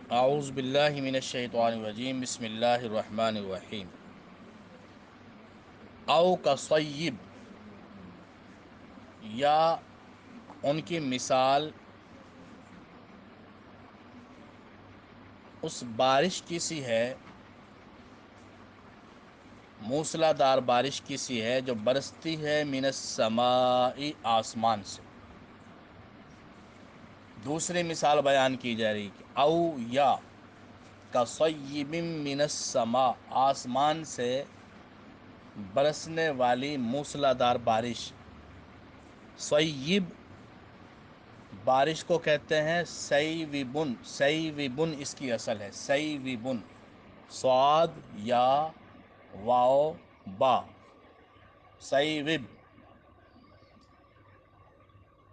اعوذ باللہ من الشیطان الرجیم، بسم اللہ الرحمن الرحیم۔ او کصیب، یا ان کی مثال اس بارش کی سی ہے، موسلا دار بارش کی سی ہے جو برستی ہے من السماء، آسمان سے۔ دوسری مثال بیان کی جا رہی کہ او یا کصیب من السماء، آسمان سے برسنے والی موسلا دار بارش۔ صیب بارش کو کہتے ہیں سیوبن، سیوبن اس کی اصل ہے، سیوبن، صاد یا واو با، سیوب،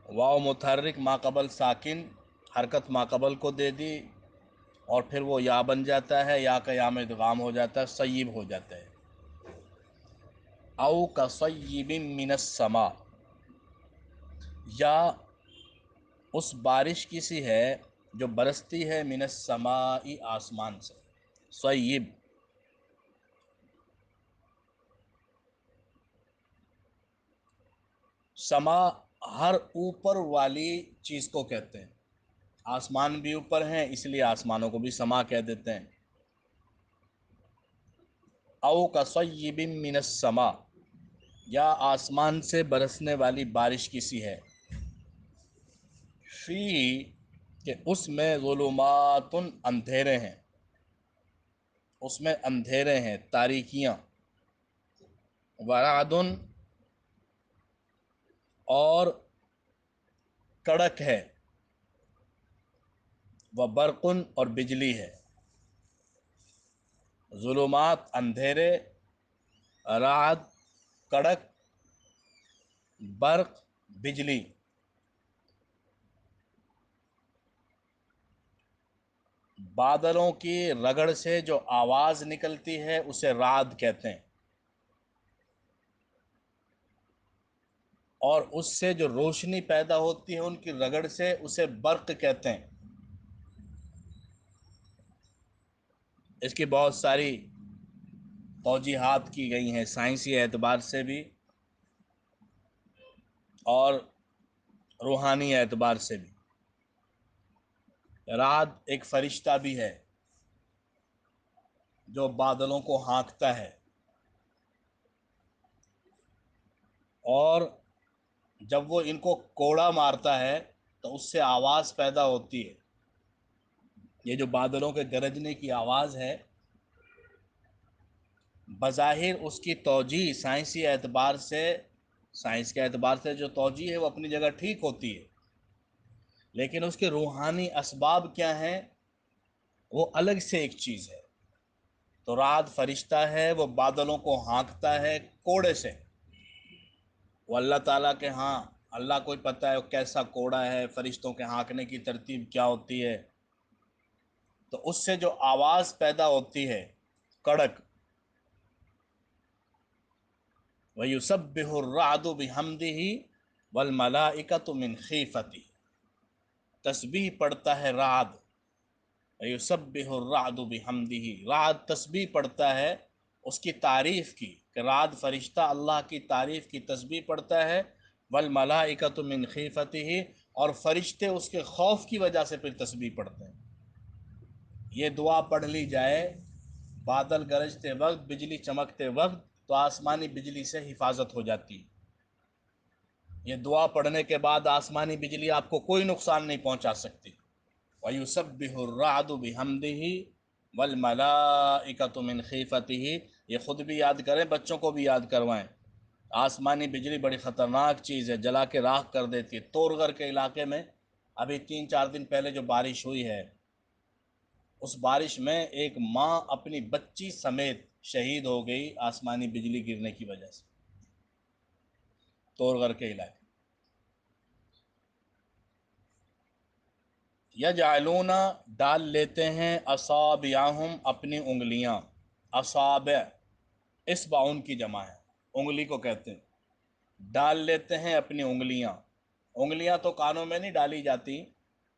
واو متحرک ما قبل ساکن، حرکت ما قبل کو دے دی اور پھر وہ یا بن جاتا ہے، یا کا یا میں ادغام ہو جاتا ہے، سیب ہو جاتا ہے۔ او کصیب من السماء، یا اس بارش کی سی ہے جو برستی ہے من السماء، آسمان سے۔ صیب، سما ہر اوپر والی چیز کو کہتے ہیں، آسمان بھی اوپر ہیں اس لیے آسمانوں کو بھی سما کہہ دیتے ہیں۔ او کصیب من السماء، یا آسمان سے برسنے والی بارش کی سی ہے، فی کہ اس میں ظلمات، اندھیرے ہیں، اس میں اندھیرے ہیں، تاریکیاں، ورعد، اور کڑک ہے، وبرق، اور بجلی ہے۔ ظلمات اندھیرے، رعد کڑک، برق بجلی۔ بادلوں کی رگڑ سے جو آواز نکلتی ہے اسے رعد کہتے ہیں، اور اس سے جو روشنی پیدا ہوتی ہے ان کی رگڑ سے اسے برق کہتے ہیں۔ اس کی بہت ساری توجیحات کی گئی ہیں، سائنسی اعتبار سے بھی اور روحانی اعتبار سے بھی۔ رعد ایک فرشتہ بھی ہے جو بادلوں کو ہانکتا ہے، اور جب وہ ان کو کوڑا مارتا ہے تو اس سے آواز پیدا ہوتی ہے۔ یہ جو بادلوں کے گرجنے کی آواز ہے، بظاہر اس کی توجیہ سائنسی اعتبار سے، سائنس کے اعتبار سے جو توجیہ ہے وہ اپنی جگہ ٹھیک ہوتی ہے، لیکن اس کے روحانی اسباب کیا ہیں وہ الگ سے ایک چیز ہے۔ تو رعد فرشتہ ہے، وہ بادلوں کو ہانکتا ہے کوڑے سے، وہ اللہ تعالیٰ کے ہاں، اللہ کو ہی پتہ ہے وہ کیسا کوڑا ہے، فرشتوں کے ہانکنے کی ترتیب کیا ہوتی ہے۔ تو اس سے جو آواز پیدا ہوتی ہے کڑک، وَيُسَبِّحُ الرَّعْدُ بِحَمْدِهِ وَالْمَلَائِكَةُ مِنْ خِیفَتِهِ، تسبیح پڑھتا ہے رعد، وَيُسَبِّحُ الرَّعْدُ بِحَمْدِهِ، رعد تسبیح پڑھتا ہے اس کی تعریف کی، کہ رعد فرشتہ اللہ کی تعریف کی تسبیح پڑھتا ہے، وَالْمَلَائِكَةُ مِنْ خِیفَتِهِ، اور فرشتے اس کے خوف کی وجہ سے پھر تسبیح پڑھتے ہیں۔ یہ دعا پڑھ لی جائے بادل گرجتے وقت، بجلی چمکتے وقت، تو آسمانی بجلی سے حفاظت ہو جاتی ہے۔ یہ دعا پڑھنے کے بعد آسمانی بجلی آپ کو کوئی نقصان نہیں پہنچا سکتی۔ وَيُسَبِّحُ الرَّعْدُ بِحَمْدِهِ وَالْمَلَائِكَةُ مِنْ خِیفَتِهِ، یہ خود بھی یاد کریں، بچوں کو بھی یاد کروائیں۔ آسمانی بجلی بڑی خطرناک چیز ہے، جلا کے راکھ کر دیتی ہے۔ تورغر کے علاقے میں ابھی 3-4 دن پہلے جو بارش ہوئی ہے، اس بارش میں ایک ماں اپنی بچی سمیت شہید ہو گئی آسمانی بجلی گرنے کی وجہ سے، تورغر کے علاقے۔ یجعلون، ڈال لیتے ہیں، اصابعہم، اپنی انگلیاں، اصابع اصبعون کی جمع ہے، انگلی کو کہتے ہیں، ڈال لیتے ہیں اپنی انگلیاں۔ انگلیاں تو کانوں میں نہیں ڈالی جاتی،